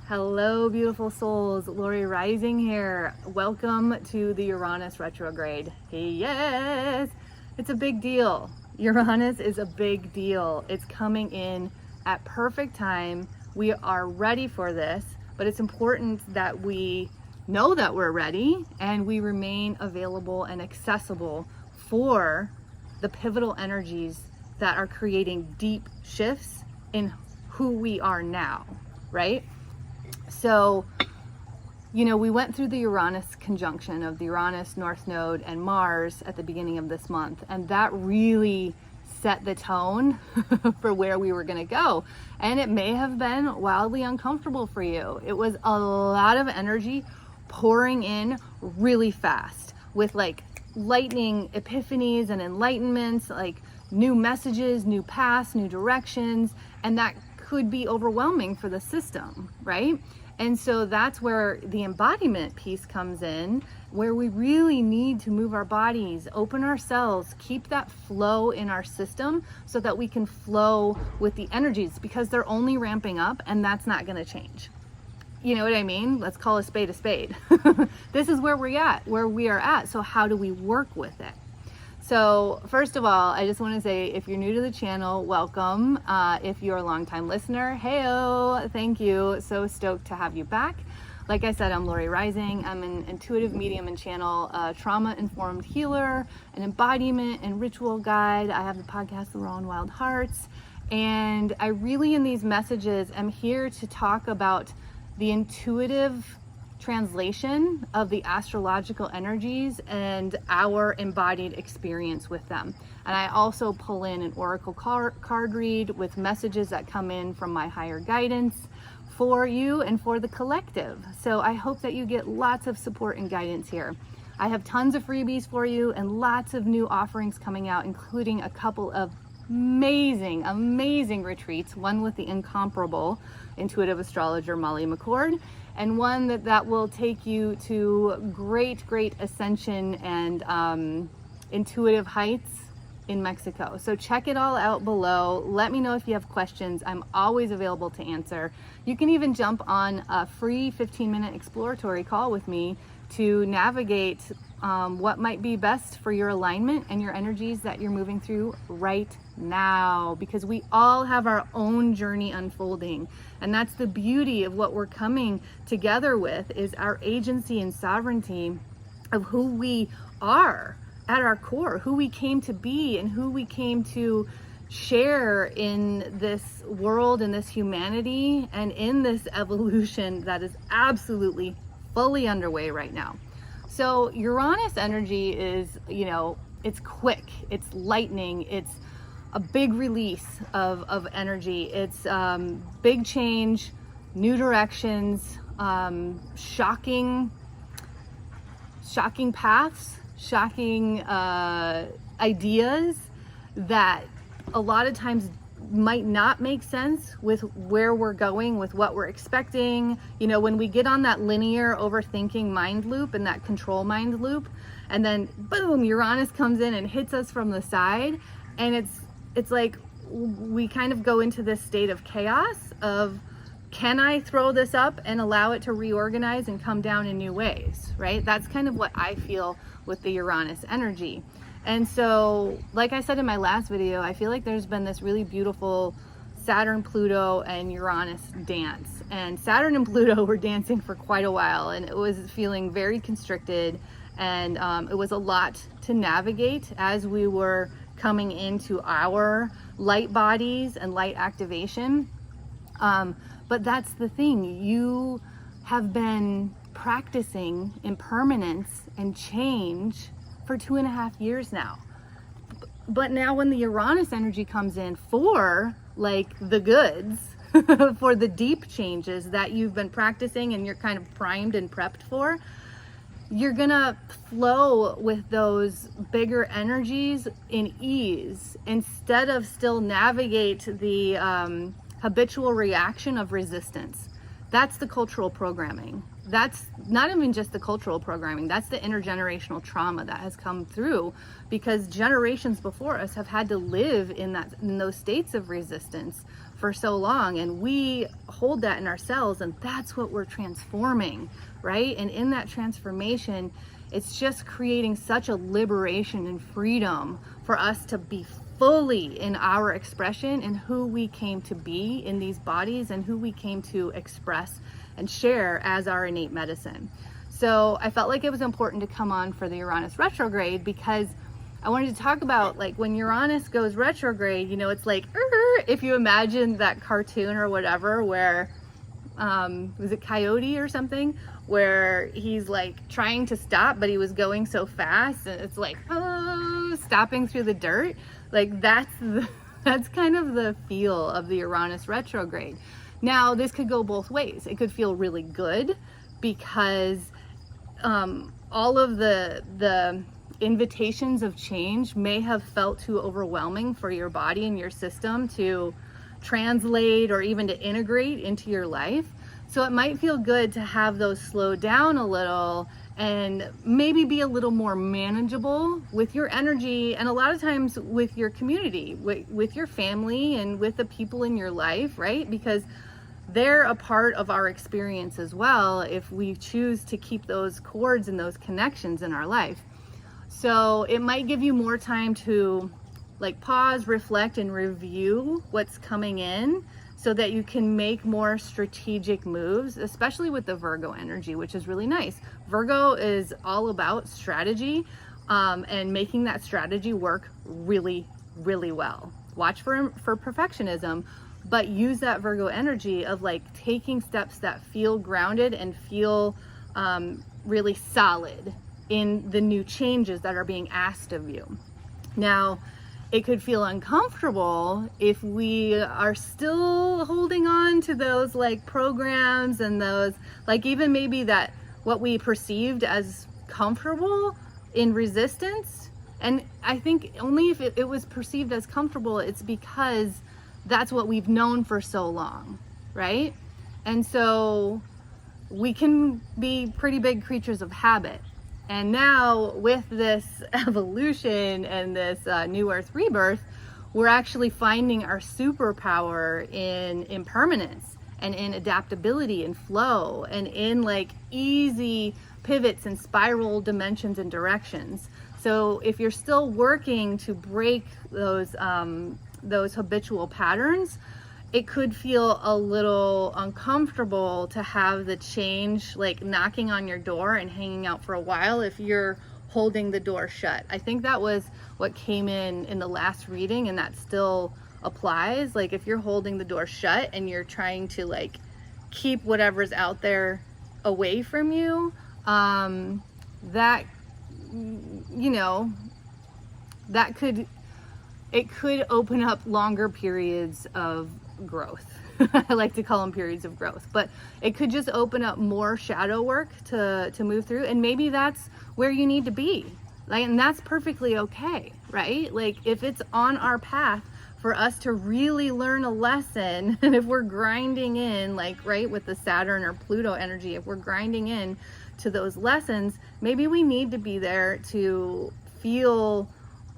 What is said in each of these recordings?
Hello, beautiful souls. Lori Rising here. Welcome to the Uranus retrograde. Yes, it's a big deal. Uranus is a big deal. It's coming in at perfect time. We are ready for this, but it's important that we know that we're ready and we remain available and accessible for the pivotal energies that are creating deep shifts in who we are now, right? So, you know, we went through the Uranus conjunction of the Uranus-North Node and Mars at the beginning of this month, and that really set the tone for where we were going to go. And it may have been wildly uncomfortable for you. It was a lot of energy pouring in really fast with like lightning epiphanies and enlightenments, like new messages, new paths, new directions, and that could be overwhelming for the system, right? And so that's where the embodiment piece comes in, where we really need to move our bodies, open ourselves, keep that flow in our system so that we can flow with the energies, because they're only ramping up and that's not going to change. You know what I mean? Let's call a spade a spade. This is where we are at. So how do we work with it? So first of all, I just want to say, if you're new to the channel, welcome. If you're a longtime listener, heyo, thank you. So stoked to have you back. Like I said, I'm Lori Rising. I'm an intuitive medium and channel, trauma-informed healer, an embodiment and ritual guide. I have the podcast, The Raw and Wild Hearts. And I really, in these messages, am here to talk about the intuitive translation of the astrological energies and our embodied experience with them. And I also pull in an oracle card read with messages that come in from my higher guidance for you and for the collective. So I hope that you get lots of support and guidance here. I have tons of freebies for you and lots of new offerings coming out, including a couple of amazing retreats, one with the incomparable intuitive astrologer Molly McCord, and one that will take you to great ascension and intuitive heights in Mexico. So check it all out below. Let me know if you have questions. I'm always available to answer. You can even jump on a free 15-minute exploratory call with me to navigate what might be best for your alignment and your energies that you're moving through right now, because we all have our own journey unfolding. And that's the beauty of what we're coming together with, is our agency and sovereignty of who we are at our core, who we came to be and who we came to share in this world, in this humanity, and in this evolution that is absolutely fully underway right now. So Uranus energy is, you know, it's quick, it's lightning, it's a big release of energy. It's big change, new directions, shocking paths, shocking ideas that a lot of times might not make sense with where we're going, with what we're expecting. You know, when we get on that linear overthinking mind loop and that control mind loop, and then boom, Uranus comes in and hits us from the side, and it's like we kind of go into this state of chaos of, can I throw this up and allow it to reorganize and come down in new ways, right? That's kind of what I feel with the Uranus energy. And so, like I said in my last video, I feel like there's been this really beautiful Saturn, Pluto, and Uranus dance. And Saturn and Pluto were dancing for quite a while, and it was feeling very constricted, and it was a lot to navigate as we were coming into our light bodies and light activation. But that's the thing, you have been practicing impermanence and change for 2.5 years now. But now when the Uranus energy comes in for like the goods, for the deep changes that you've been practicing and you're kind of primed and prepped for, you're gonna flow with those bigger energies in ease, instead of still navigate the habitual reaction of resistance. That's the cultural programming. That's not even just the cultural programming, that's the intergenerational trauma that has come through, because generations before us have had to live in those states of resistance for so long, and we hold that in ourselves, and that's what we're transforming, right? And in that transformation, it's just creating such a liberation and freedom for us to be fully in our expression and who we came to be in these bodies and who we came to express and share as our innate medicine. So I felt like it was important to come on for the Uranus retrograde, because I wanted to talk about, like, when Uranus goes retrograde, you know, it's like, if you imagine that cartoon or whatever where, was it Coyote or something, where he's like trying to stop, but he was going so fast, and it's like, oh, stopping through the dirt. Like, that's kind of the feel of the Uranus retrograde. Now, this could go both ways. It could feel really good because all of the invitations of change may have felt too overwhelming for your body and your system to translate or even to integrate into your life. So it might feel good to have those slow down a little and maybe be a little more manageable with your energy, and a lot of times with your community, with your family and with the people in your life, right? Because they're a part of our experience as well if we choose to keep those cords and those connections in our life. So it might give you more time to like pause, reflect, and review what's coming in so that you can make more strategic moves, especially with the Virgo energy, which is really nice. Virgo is all about strategy and making that strategy work really, really well. Watch for perfectionism, but use that Virgo energy of like taking steps that feel grounded and feel really solid in the new changes that are being asked of you. Now, it could feel uncomfortable if we are still holding on to those like programs and those like even maybe that what we perceived as comfortable in resistance. And I think only if it was perceived as comfortable, it's because that's what we've known for so long, right? And so we can be pretty big creatures of habit. And now with this evolution and this new earth rebirth, we're actually finding our superpower in impermanence and in adaptability and flow and in like easy pivots and spiral dimensions and directions. So if you're still working to break those habitual patterns, it could feel a little uncomfortable to have the change like knocking on your door and hanging out for a while if you're holding the door shut. I think that was what came in the last reading, and that still applies. Like if you're holding the door shut and you're trying to like keep whatever's out there away from you, that, you know, that could open up longer periods of growth. I like to call them periods of growth, but it could just open up more shadow work to move through, and maybe that's where you need to be. Like, and that's perfectly okay, right? Like if it's on our path for us to really learn a lesson, and if we're grinding in, like, right, with the Saturn or Pluto energy, if we're grinding in to those lessons, maybe we need to be there to feel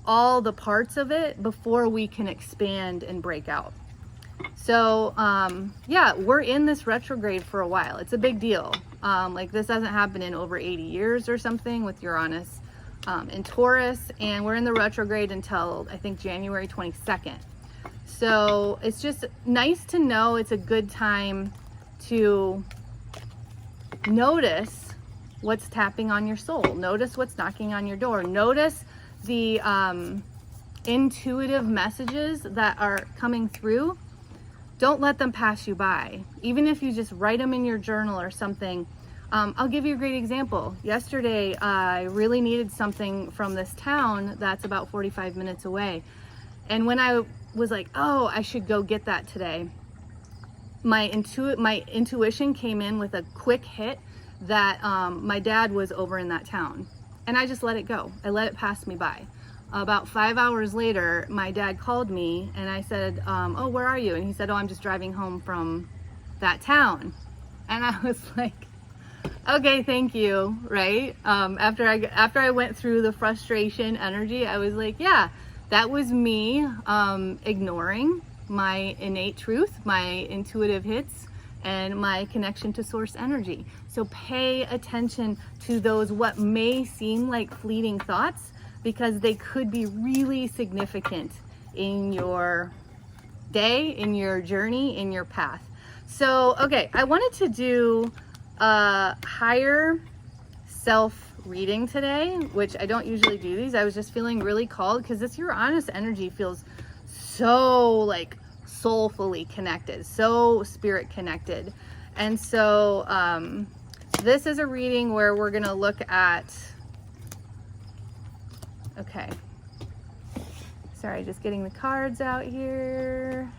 all the parts of it before we can expand and break out. So yeah, we're in this retrograde for a while. It's a big deal. Like this hasn't happened in over 80 years or something with Uranus in Taurus, and we're in the retrograde until I think January 22nd. So it's just nice to know it's a good time to notice what's tapping on your soul. Notice what's knocking on your door. Notice the intuitive messages that are coming through. Don't let them pass you by. Even if you just write them in your journal or something. I'll give you a great example. Yesterday, I really needed something from this town that's about 45 minutes away. And when I was like, oh, I should go get that today, my intuition came in with a quick hit that my dad was over in that town. And I just let it go. I let it pass me by. About 5 hours later, my dad called me and I said, oh, where are you? And he said, oh, I'm just driving home from that town. And I was like, okay, thank you, right? After I went through the frustration energy, I was like, yeah, that was me ignoring my innate truth, my intuitive hits, and my connection to source energy. So pay attention to those what may seem like fleeting thoughts, because they could be really significant in your day, in your journey, in your path. So, okay, I wanted to do a higher self reading today, which I don't usually do these. I was just feeling really called because this Uranus energy feels so like soulfully connected, so spirit connected. And so this is a reading where we're going to look at, okay, sorry, just getting the cards out here.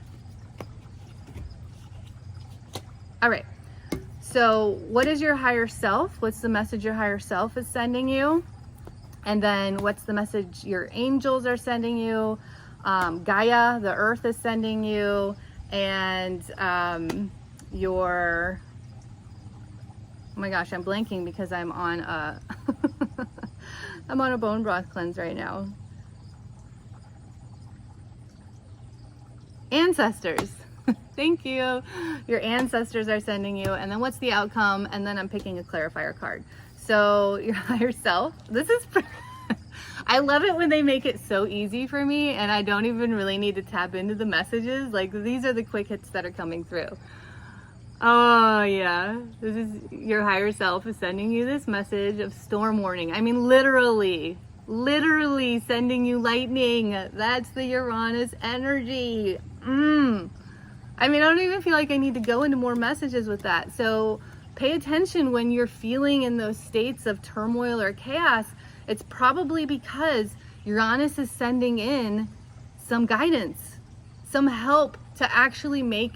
All right, so what is your higher self? What's the message your higher self is sending you? And then what's the message your angels are sending you? Gaia, the earth, is sending you, and your, oh my gosh, I'm blanking because I'm on a I'm on a bone broth cleanse right now. Ancestors. Thank you. Your ancestors are sending you. And then what's the outcome? And then I'm picking a clarifier card. So your higher self, this is I love it when they make it so easy for me and I don't even really need to tap into the messages. Like, these are the quick hits that are coming through. Oh yeah, this is your higher self is sending you this message of storm warning. I mean, literally sending you lightning. That's the Uranus energy. I mean, I don't even feel like I need to go into more messages with that. So pay attention when you're feeling in those states of turmoil or chaos. It's probably because Uranus is sending in some guidance, some help to actually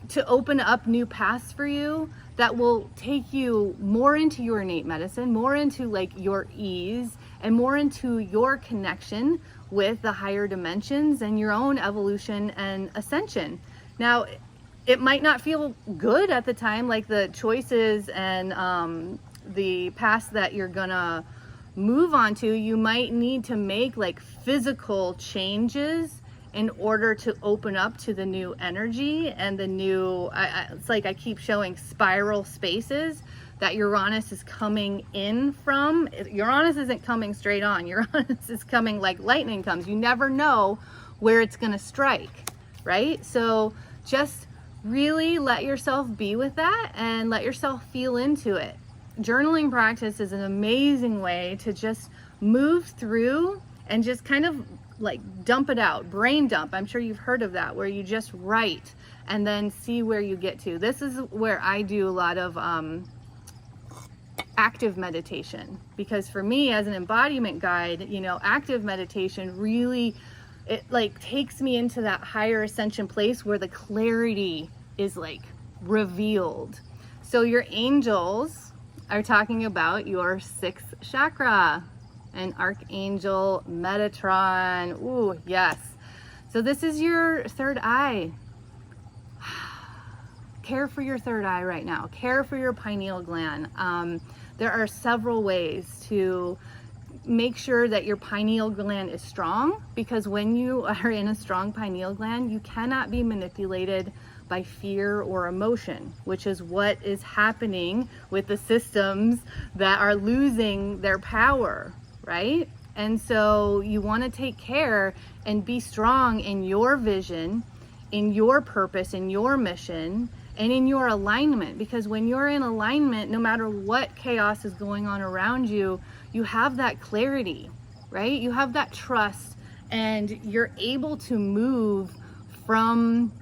to open up new paths for you that will take you more into your innate medicine, more into like your ease, and more into your connection with the higher dimensions and your own evolution and ascension. Now, it might not feel good at the time, like the choices and the paths that you're gonna move on to. You might need to make like physical changes in order to open up to the new energy and the new, it's like I keep showing spiral spaces that Uranus is coming in from. Uranus isn't coming straight on. Uranus is coming like lightning comes. You never know where it's gonna strike, right? So just really let yourself be with that and let yourself feel into it. Journaling practice is an amazing way to just move through and just kind of like dump it out, brain dump. I'm sure you've heard of that, where you just write and then see where you get to. This is where I do a lot of active meditation, because for me as an embodiment guide, you know, active meditation really, it like takes me into that higher ascension place where the clarity is like revealed. So your angels are talking about your 6th chakra and Archangel Metatron. Ooh, yes. So this is your third eye. Care for your third eye right now. Care for your pineal gland. There are several ways to make sure that your pineal gland is strong, because when you are in a strong pineal gland, you cannot be manipulated by fear or emotion, which is what is happening with the systems that are losing their power, right? And so you want to take care and be strong in your vision, in your purpose, in your mission, and in your alignment, because when you're in alignment, no matter what chaos is going on around you, you have that clarity, right? You have that trust, and you're able to move from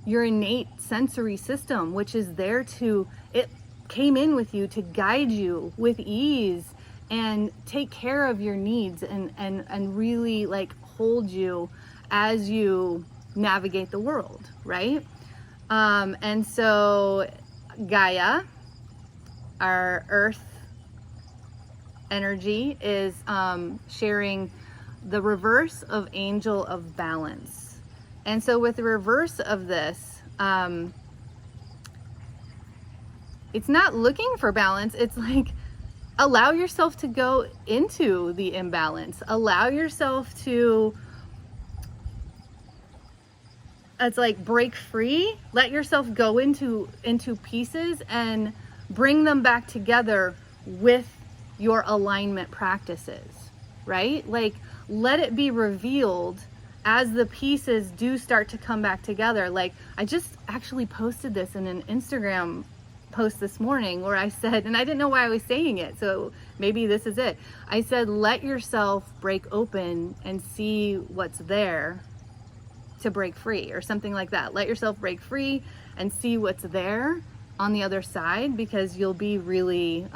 your innate sensory system, which is there it came in with you to guide you with ease and take care of your needs and really like hold you as you navigate the world, right? And so Gaia, our earth energy, is sharing the reverse of angel of balance. And so with the reverse of this, it's not looking for balance. It's like, allow yourself to go into the imbalance. Allow yourself to it's like break free, let yourself go into pieces and bring them back together with your alignment practices, right? Like, let it be revealed as the pieces do start to come back together. Like, I just actually posted this in an Instagram post this morning where I said, and I didn't know why I was saying it, so maybe this is it. I said, let yourself break open and see what's there to break free, or something like that. Let yourself break free and see what's there on the other side, because you'll be really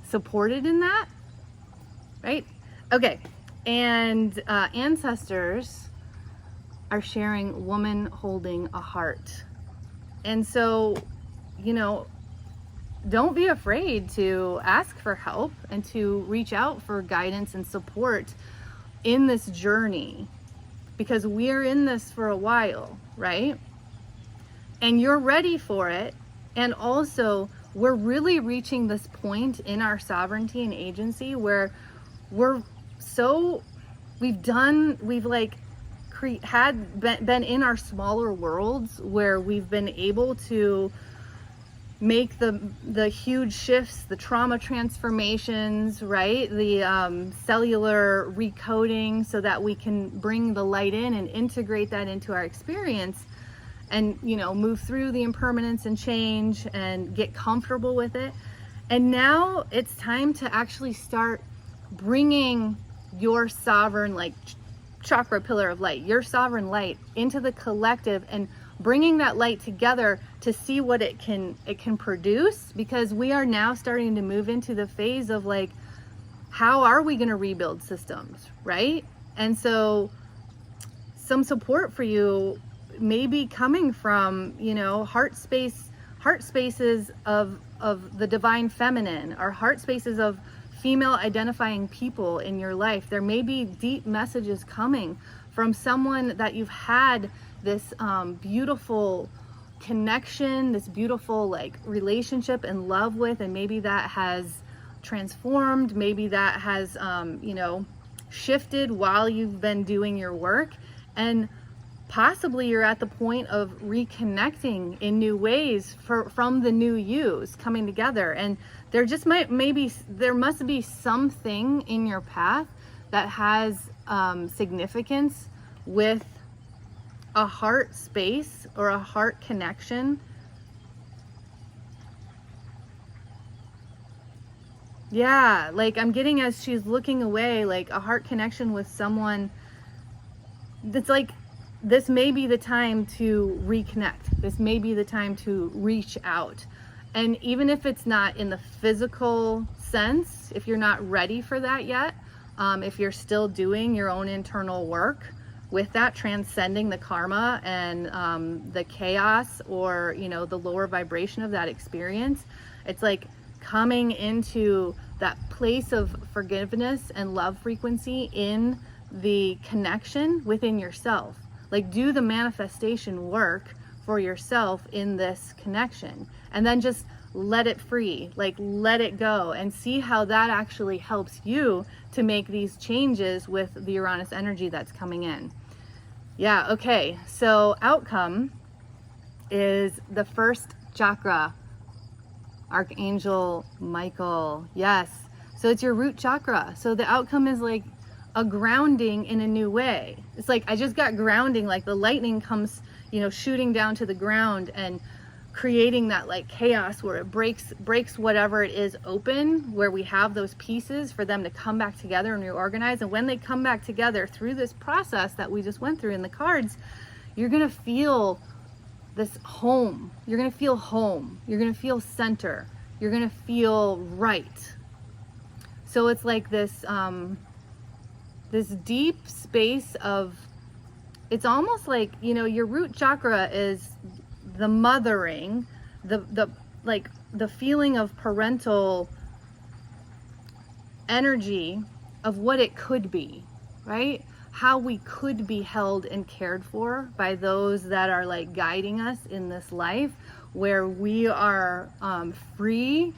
supported in that, right? Okay, and ancestors are sharing woman holding a heart. And so, you know, don't be afraid to ask for help and to reach out for guidance and support in this journey, because we're in this for a while, right? And you're ready for it. And also, we're really reaching this point in our sovereignty and agency where we've been in our smaller worlds where we've been able to make the huge shifts, the trauma transformations, right? The cellular recoding, so that we can bring the light in and integrate that into our experience, and, you know, move through the impermanence and change and get comfortable with it. And now it's time to actually start bringing your sovereign, like, chakra pillar of light, your sovereign light, into the collective, and bringing that light together to see what it can produce, because we are now starting to move into the phase of, like, how are we going to rebuild systems, right? And so some support for you may be coming from, you know, heart spaces of the divine feminine, or heart spaces of female identifying people in your life. There may be deep messages coming from someone that you've had this beautiful connection, this beautiful, like, relationship and love with, and maybe that has transformed, maybe that has you know, shifted while you've been doing your work, and possibly you're at the point of reconnecting in new ways from the new yous coming together. And there just there must be something in your path that has significance with a heart space or a heart connection. Yeah, like, I'm getting, as she's looking away, like a heart connection with someone that's like, this may be the time to reconnect. This may be the time to reach out. And even if it's not in the physical sense, if you're not ready for that yet, if you're still doing your own internal work with that, transcending the karma and the chaos, or, you know, the lower vibration of that experience, it's like coming into that place of forgiveness and love frequency in the connection within yourself. Like, do the manifestation work for yourself in this connection, and then just let it free, like, let it go, and see how that actually helps you to make these changes with the Uranus energy that's coming in. Yeah, okay, so outcome is the first chakra, Archangel Michael. Yes, so it's your root chakra. So the outcome is like a grounding in a new way. It's like, I just got grounding, like the lightning comes, you know, shooting down to the ground and creating that, like, chaos where it breaks whatever it is open, where we have those pieces for them to come back together and reorganize. And when they come back together through this process that we just went through in the cards, you're gonna feel this home. You're gonna feel home. You're gonna feel center. You're gonna feel right. So it's like this this deep space of, it's almost like, you know, your root chakra is the mothering, the like the feeling of parental energy of what it could be, right? How we could be held and cared for by those that are, like, guiding us in this life, where we are free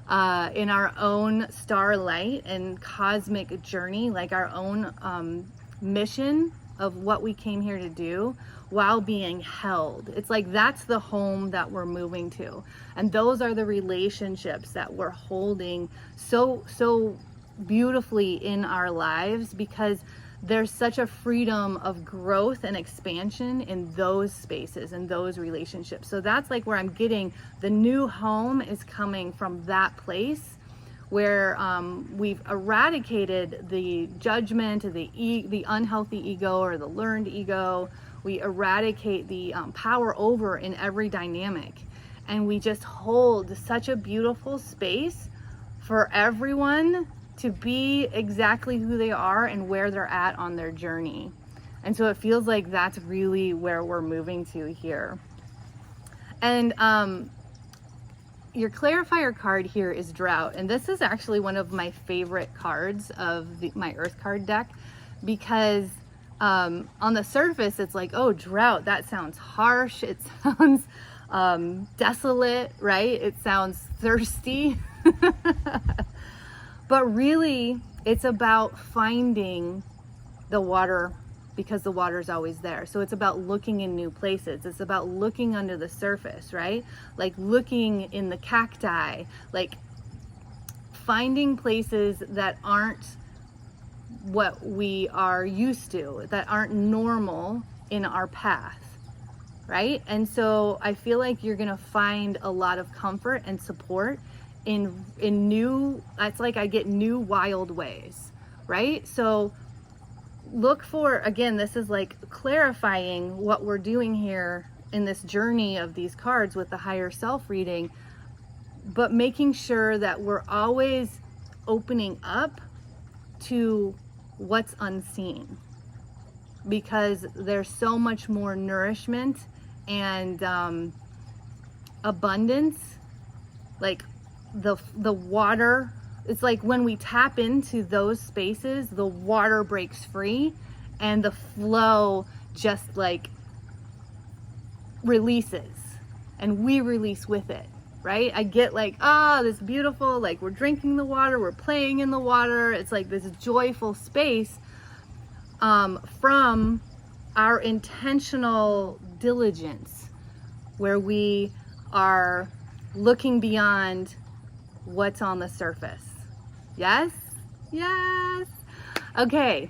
in our own starlight and cosmic journey, like our own mission of what we came here to do while being held. It's like that's the home that we're moving to. And those are the relationships that we're holding so beautifully in our lives, because there's such a freedom of growth and expansion in those spaces and those relationships. So that's like where I'm getting the new home is coming from, that place where we've eradicated the judgment, the unhealthy ego or the learned ego. We eradicate the power over in every dynamic. And we just hold such a beautiful space for everyone to be exactly who they are and where they're at on their journey. And so it feels like that's really where we're moving to here. And your clarifier card here is drought. And this is actually one of my favorite cards of my earth card deck, because on the surface, it's like, oh, drought, that sounds harsh. It sounds desolate, right? It sounds thirsty. But really, it's about finding the water, because the water is always there. So it's about looking in new places. It's about looking under the surface, right? Like looking in the cacti, like finding places that aren't what we are used to, that aren't normal in our path, right? And so I feel like you're gonna find a lot of comfort and support in new, it's like I get new wild ways, right? So look for, again, this is like clarifying what we're doing here in this journey of these cards with the higher self reading, but making sure that we're always opening up to what's unseen, because there's so much more nourishment and abundance. Like the water, it's like when we tap into those spaces, the water breaks free and the flow just like releases, and we release with it, right? I get like, this beautiful, like we're drinking the water, we're playing in the water. It's like this joyful space from our intentional diligence, where we are looking beyond what's on the surface. Yes? Yes. Okay.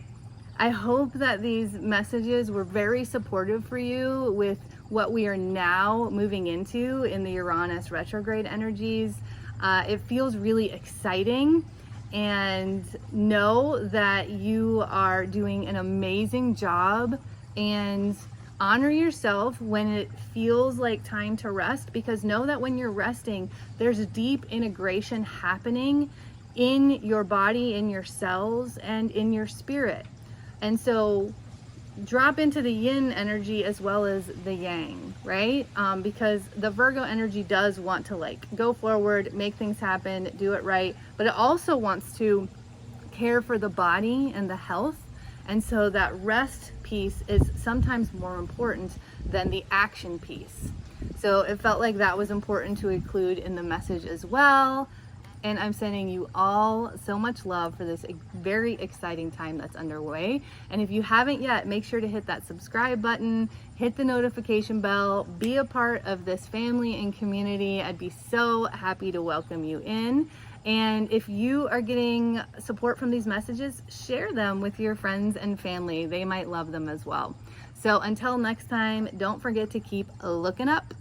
I hope that these messages were very supportive for you with what we are now moving into in the Uranus retrograde energies. It feels really exciting, and know that you are doing an amazing job, and honor yourself when it feels like time to rest, because know that when you're resting, there's deep integration happening in your body, in your cells, and in your spirit. And so drop into the yin energy as well as the yang, right? Because the Virgo energy does want to like go forward, make things happen, do it right, but it also wants to care for the body and the health. And so that rest piece is sometimes more important than the action piece. So it felt like that was important to include in the message as well. And I'm sending you all so much love for this very exciting time that's underway. And if you haven't yet, make sure to hit that subscribe button, hit the notification bell, be a part of this family and community. I'd be so happy to welcome you in. And if you are getting support from these messages, share them with your friends and family. They might love them as well. So until next time, don't forget to keep looking up.